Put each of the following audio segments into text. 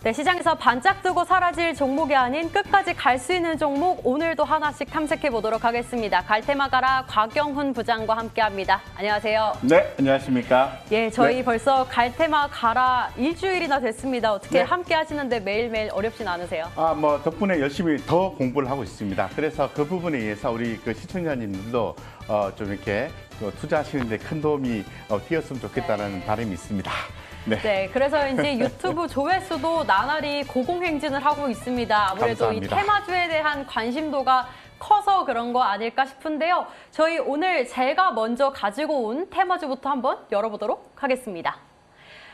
네, 시장에서 반짝 뜨고 사라질 종목이 아닌 끝까지 갈 수 있는 종목 오늘도 하나씩 탐색해 보도록 하겠습니다. 갈테마 가라 곽영훈 부장과 함께합니다. 안녕하세요. 네, 안녕하십니까. 예, 저희 벌써 갈테마 가라 일주일이나 됐습니다. 어떻게 함께 하시는데 매일매일 어렵진 않으세요? 덕분에 열심히 더 공부를 하고 있습니다. 그래서 그 부분에 의해서 우리 시청자님들도 좀 이렇게 투자하시는데 큰 도움이 되었으면 좋겠다는 바람이 있습니다. 네, 그래서 이제 유튜브 조회수도 나날이 고공행진을 하고 있습니다. 아무래도 감사합니다. 이 테마주에 대한 관심도가 커서 그런 거 아닐까 싶은데요. 저희 오늘 제가 먼저 가지고 온 테마주부터 한번 열어보도록 하겠습니다.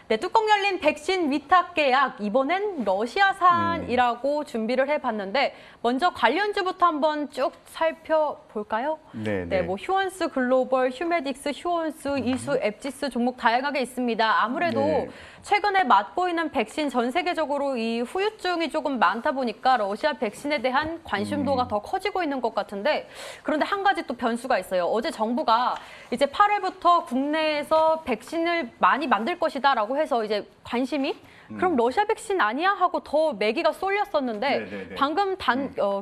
네, 뚜껑 열린 백신 위탁 계약, 이번엔 러시아산이라고 준비를 해봤는데 먼저 관련주부터 한번 쭉 살펴볼까요? 네, 뭐 휴원스 글로벌, 휴메딕스, 휴원스, 이수, 앱지스 종목 다양하게 있습니다. 아무래도 최근에 맞고 있는 백신 전 세계적으로 이 후유증이 조금 많다 보니까 러시아 백신에 대한 관심도가 더 커지고 있는 것 같은데 그런데 한 가지 또 변수가 있어요. 어제 정부가 이제 8월부터 국내에서 백신을 많이 만들 것이다라고 해서 이제 관심이 그럼 러시아 백신 아니야 하고 더 매기가 쏠렸었는데 방금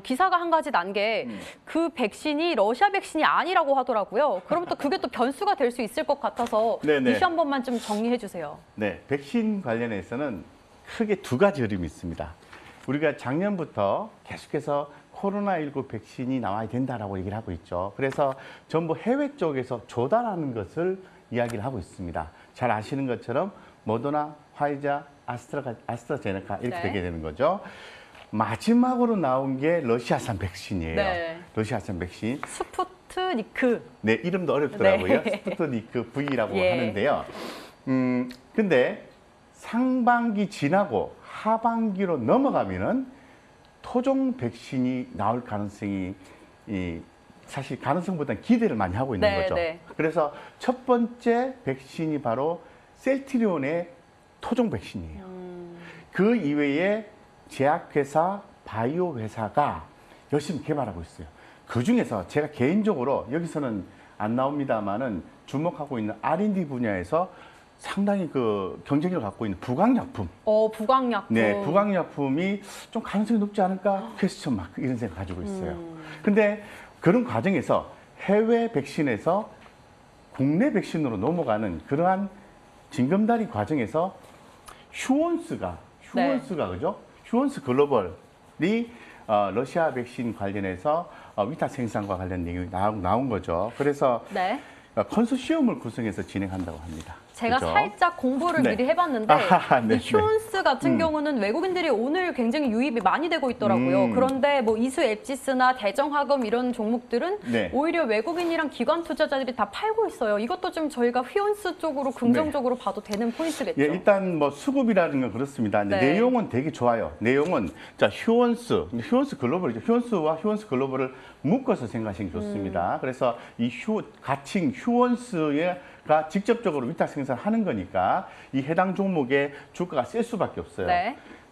기사가 한 가지 난 게 그 백신이 러시아 백신이 아니라고 하더라고요. 그럼 또 그게 또 변수가 될 수 있을 것 같아서 이슈 한 번만 좀 정리해 주세요. 네, 백신 관련해서는 크게 두 가지 흐름이 있습니다. 우리가 작년부터 계속해서 코로나19 백신이 나와야 된다라고 얘기를 하고 있죠. 그래서 전부 해외 쪽에서 조달하는 것을 이야기를 하고 있습니다. 잘 아시는 것처럼 모더나, 화이자, 아스트라제네카 이렇게 되게 되는 거죠. 마지막으로 나온 게 러시아산 백신이에요. 러시아산 백신. 스푸트니크. 네, 이름도 어렵더라고요. 스푸트니크 V라고 하는데요. 근데 상반기 지나고 하반기로 넘어가면은 토종 백신이 나올 가능성이 사실 가능성보다는 기대를 많이 하고 있는 거죠. 그래서 첫 번째 백신이 바로 셀트리온의 토종 백신이에요. 그 이외에 제약회사, 바이오 회사가 열심히 개발하고 있어요. 그중에서 제가 개인적으로 여기서는 안 나옵니다만은 주목하고 있는 R&D 분야에서 상당히 그 경쟁력을 갖고 있는 부강약품. 부강약품. 네, 부강약품이 좀 가능성이 높지 않을까? 퀘스천 마크 이런 생각 가지고 있어요. 근데 그런 과정에서 해외 백신에서 국내 백신으로 넘어가는 그러한 징검다리 과정에서 휴원스가 그죠? 휴원스 글로벌이 러시아 백신 관련해서 위탁 생산과 관련 얘기 나온 거죠. 그래서 컨소시엄을 구성해서 진행한다고 합니다. 제가 살짝 공부를 미리 해봤는데 이 휴원스 같은 경우는 외국인들이 오늘 굉장히 유입이 많이 되고 있더라고요. 그런데 뭐 이수 앱지스나 대정화금 이런 종목들은 오히려 외국인이랑 기관 투자자들이 다 팔고 있어요. 이것도 좀 저희가 휴원스 쪽으로 긍정적으로 봐도 되는 포인트겠죠. 예, 일단 뭐 수급이라는 건 그렇습니다. 내용은 되게 좋아요. 내용은 자 휴원스 글로벌이죠. 휴원스와 휴원스 글로벌을 묶어서 생각하시는 게 좋습니다. 그래서 이 가칭 휴원스가 직접적으로 위탁 생산하는 거니까 이 해당 종목의 주가가 셀 수밖에 없어요.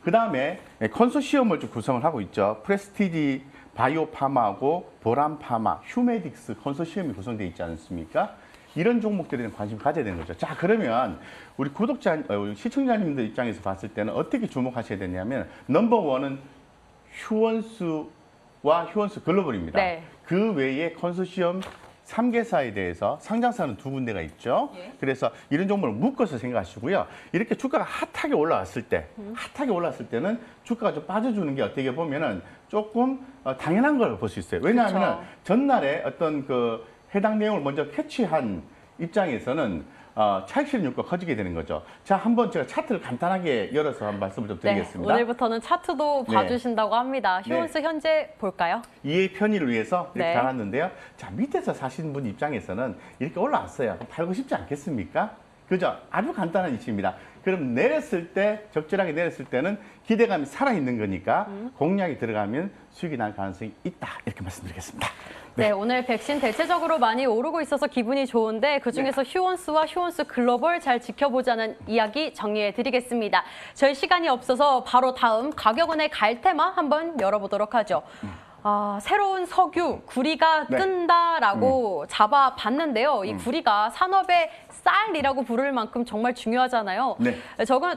그 다음에 컨소시엄을 좀 구성을 하고 있죠. 프레스티지 바이오파마하고 보람파마, 휴메딕스 컨소시엄이 구성되어 있지 않습니까? 이런 종목들에 대한 관심 가져야 되는 거죠. 자, 그러면 우리 시청자님들 입장에서 봤을 때는 어떻게 주목하셔야 되냐면 넘버원은 휴원스와 휴원스 글로벌입니다. 그 외에 컨소시엄 3개사에 대해서 상장사는 2군데가 있죠. 그래서 이런 종목을 묶어서 생각하시고요. 이렇게 주가가 핫하게 올라왔을 때는 주가가 좀 빠져주는 게 어떻게 보면은 조금 당연한 걸 볼 수 있어요. 왜냐하면 전날에 어떤 그 해당 내용을 먼저 캐치한 입장에서는 차익 실현 효과가 커지게 되는 거죠. 자, 한번 제가 차트를 간단하게 열어서 한 말씀을 좀 드리겠습니다. 오늘부터는 차트도 봐주신다고 합니다. 휴원스 현재 볼까요? 이해 편의를 위해서 이렇게 달았는데요. 자, 밑에서 사시는 분 입장에서는 이렇게 올라왔어요. 팔고 싶지 않겠습니까? 그죠? 아주 간단한 이치입니다. 그럼 적절하게 내렸을 때는 기대감이 살아있는 거니까 공략이 들어가면 수익이 날 가능성이 있다. 이렇게 말씀드리겠습니다. 오늘 백신 대체적으로 많이 오르고 있어서 기분이 좋은데 그중에서 휴원스와 휴원스 글로벌 잘 지켜보자는 이야기 정리해드리겠습니다. 저희 시간이 없어서 바로 다음 곽영훈의 갈테마 한번 열어보도록 하죠. 새로운 석유, 구리가 네. 뜬다라고 잡아봤는데요. 이 구리가 산업의 쌀이라고 부를 만큼 정말 중요하잖아요. 네.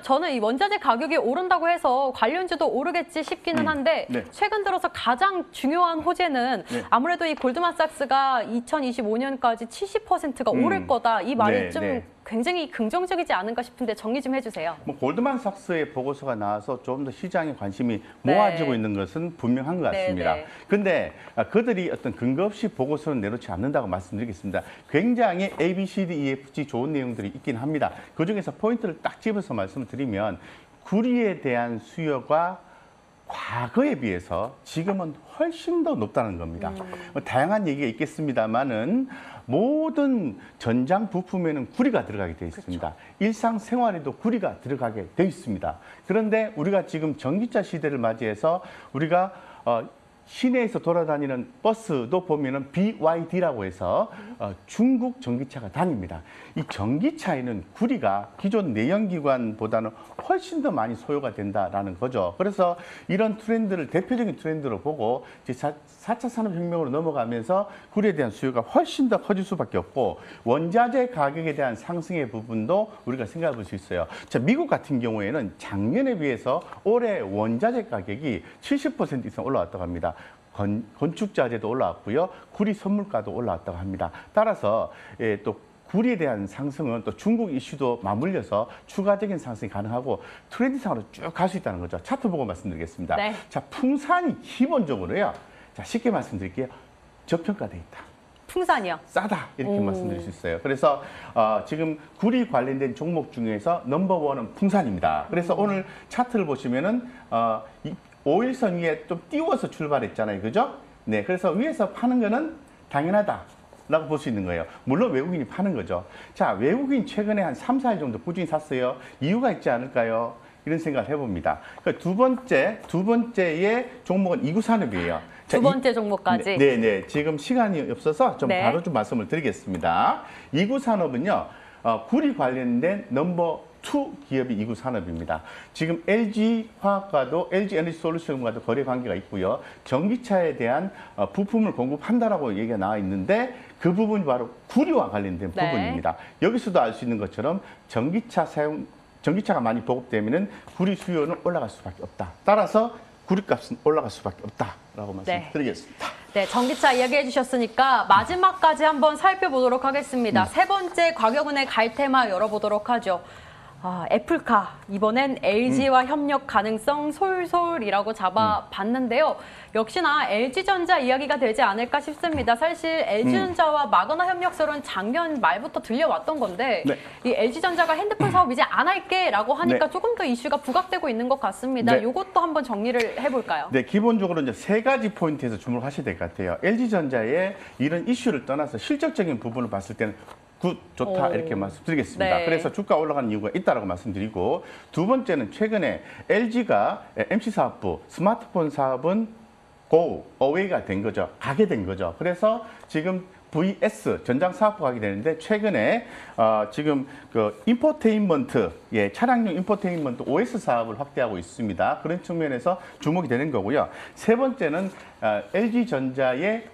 저는 이 원자재 가격이 오른다고 해서 관련주도 오르겠지 싶기는 한데 네. 최근 들어서 가장 중요한 호재는 네. 아무래도 이 골드만삭스가 2025년까지 70%가 오를 거다. 이 말이 네, 좀 네. 굉장히 긍정적이지 않은가 싶은데 정리 좀 해주세요. 뭐 골드만삭스의 보고서가 나와서 좀 더 시장에 관심이 모아지고 네. 있는 것은 분명한 것 같습니다. 네, 네. 근데 그들이 어떤 근거 없이 보고서는 내놓지 않는다고 말씀드리겠습니다. 굉장히 A, B, C, D, E, F, G 좋은 내용들이 있긴 합니다. 그중에서 포인트를 딱 집어서 말씀을 드리면 구리에 대한 수요가 과거에 비해서 지금은 훨씬 더 높다는 겁니다. 뭐 다양한 얘기가 있겠습니다만은 모든 전장 부품에는 구리가 들어가게 되어 있습니다. 그렇죠. 일상생활에도 구리가 들어가게 되어 있습니다. 그런데 우리가 지금 전기차 시대를 맞이해서 우리가 시내에서 돌아다니는 버스도 보면은 BYD라고 해서 중국 전기차가 다닙니다. 이 전기차에는 구리가 기존 내연기관보다는 훨씬 더 많이 소요가 된다라는 거죠. 그래서 이런 트렌드를 대표적인 트렌드로 보고 이제 4차 산업혁명으로 넘어가면서 구리에 대한 수요가 훨씬 더 커질 수밖에 없고 원자재 가격에 대한 상승의 부분도 우리가 생각해 볼 수 있어요. 자, 미국 같은 경우에는 작년에 비해서 올해 원자재 가격이 70% 이상 올라왔다고 합니다. 건축자재도 올라왔고요. 구리 선물가도 올라왔다고 합니다. 따라서 또 구리에 대한 상승은 또 중국 이슈도 맞물려서 추가적인 상승이 가능하고 트렌드상으로 쭉 갈 수 있다는 거죠. 차트 보고 말씀드리겠습니다. 네. 자, 풍산이 기본적으로요. 자, 쉽게 말씀드릴게요. 저평가돼 있다. 풍산이요? 싸다 이렇게 말씀드릴 수 있어요. 그래서 지금 구리 관련된 종목 중에서 넘버원은 풍산입니다. 그래서 오늘 차트를 보시면은 5일선 위에 좀 띄워서 출발했잖아요. 그죠? 네. 그래서 위에서 파는 거는 당연하다라고 볼 수 있는 거예요. 물론 외국인이 파는 거죠. 자, 외국인 최근에 한 3, 4일 정도 꾸준히 샀어요. 이유가 있지 않을까요? 이런 생각을 해봅니다. 그러니까 두 번째의 종목은 이구산업이에요. 두 번째 종목까지. 네. 지금 시간이 없어서 좀 네. 바로 좀 말씀을 드리겠습니다. 이구산업은요, 구리 관련된 넘버 2 기업이 이구산업입니다. 지금 LG화학과도 LG에너지솔루션과도 거래 관계가 있고요. 전기차에 대한 부품을 공급한다라고 얘기가 나와 있는데 그 부분이 바로 구리와 관련된 네. 부분입니다. 여기서도 알 수 있는 것처럼 전기차가 많이 보급되면은 구리 수요는 올라갈 수밖에 없다. 따라서 구리값은 올라갈 수밖에 없다라고 말씀드리겠습니다. 네, 전기차 이야기해 주셨으니까 마지막까지 한번 살펴보도록 하겠습니다. 세 번째 과격은의 갈테마 열어보도록 하죠. 애플카, 이번엔 LG와 협력 가능성 솔솔이라고 잡아봤는데요. 역시나 LG전자 이야기가 되지 않을까 싶습니다. 사실 LG전자와 마그나 협력설은 작년 말부터 들려왔던 건데 네. 이 LG전자가 핸드폰 사업 이제 안 할게 라고 하니까 네. 조금 더 이슈가 부각되고 있는 것 같습니다. 네. 이것도 한번 정리를 해볼까요? 네, 기본적으로 이제 세 가지 포인트에서 주목하셔야 될 것 같아요. LG전자의 이런 이슈를 떠나서 실적적인 부분을 봤을 때는 굿, 좋다 이렇게 말씀드리겠습니다. 네. 그래서 주가 올라가는 이유가 있다라고 말씀드리고 두 번째는 최근에 LG가 MC 사업부 스마트폰 사업은 go, away가 된 거죠. 가게 된 거죠. 그래서 지금 VS 전장 사업부가 하게 되는데 최근에 지금 그 인포테인먼트, 차량용 인포테인먼트 OS 사업을 확대하고 있습니다. 그런 측면에서 주목이 되는 거고요. 세 번째는 LG전자의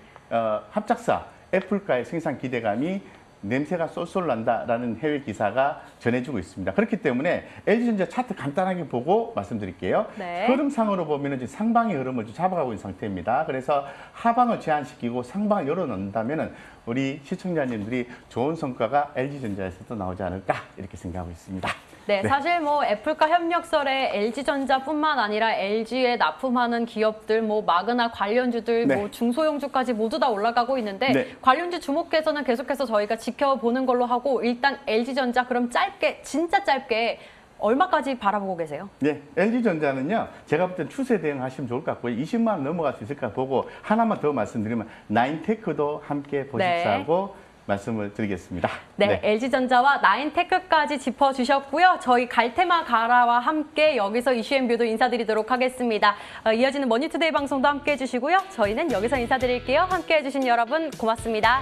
합작사 애플과의 생산 기대감이 냄새가 쏠쏠 난다라는 해외 기사가 전해지고 있습니다. 그렇기 때문에 LG전자 차트 간단하게 보고 말씀드릴게요. 네. 흐름상으로 보면 이제 상방의 흐름을 좀 잡아가고 있는 상태입니다. 그래서 하방을 제한시키고 상방을 열어놓는다면 우리 시청자님들이 좋은 성과가 LG전자에서도 나오지 않을까 이렇게 생각하고 있습니다. 네, 사실 뭐 애플과 협력설에 LG전자뿐만 아니라 LG에 납품하는 기업들, 뭐 마그나 관련주들, 네. 뭐 중소형주까지 모두 다 올라가고 있는데 네. 관련주 주목해서는 계속해서 저희가 지켜보는 걸로 하고 일단 LG전자 그럼 짧게, 진짜 짧게 얼마까지 바라보고 계세요? 네, LG전자는요, 제가 볼 땐 추세 대응하시면 좋을 것 같고요. 20만 원 넘어갈 수 있을까 보고 하나만 더 말씀드리면 나인테크도 함께 보십사고 말씀을 드리겠습니다. 네, LG전자와 나인테크까지 짚어주셨고요. 저희 갈테마 가라와 함께 여기서 이슈앤뷰도 인사드리도록 하겠습니다. 이어지는 머니투데이 방송도 함께 해주시고요. 저희는 여기서 인사드릴게요. 함께 해주신 여러분 고맙습니다.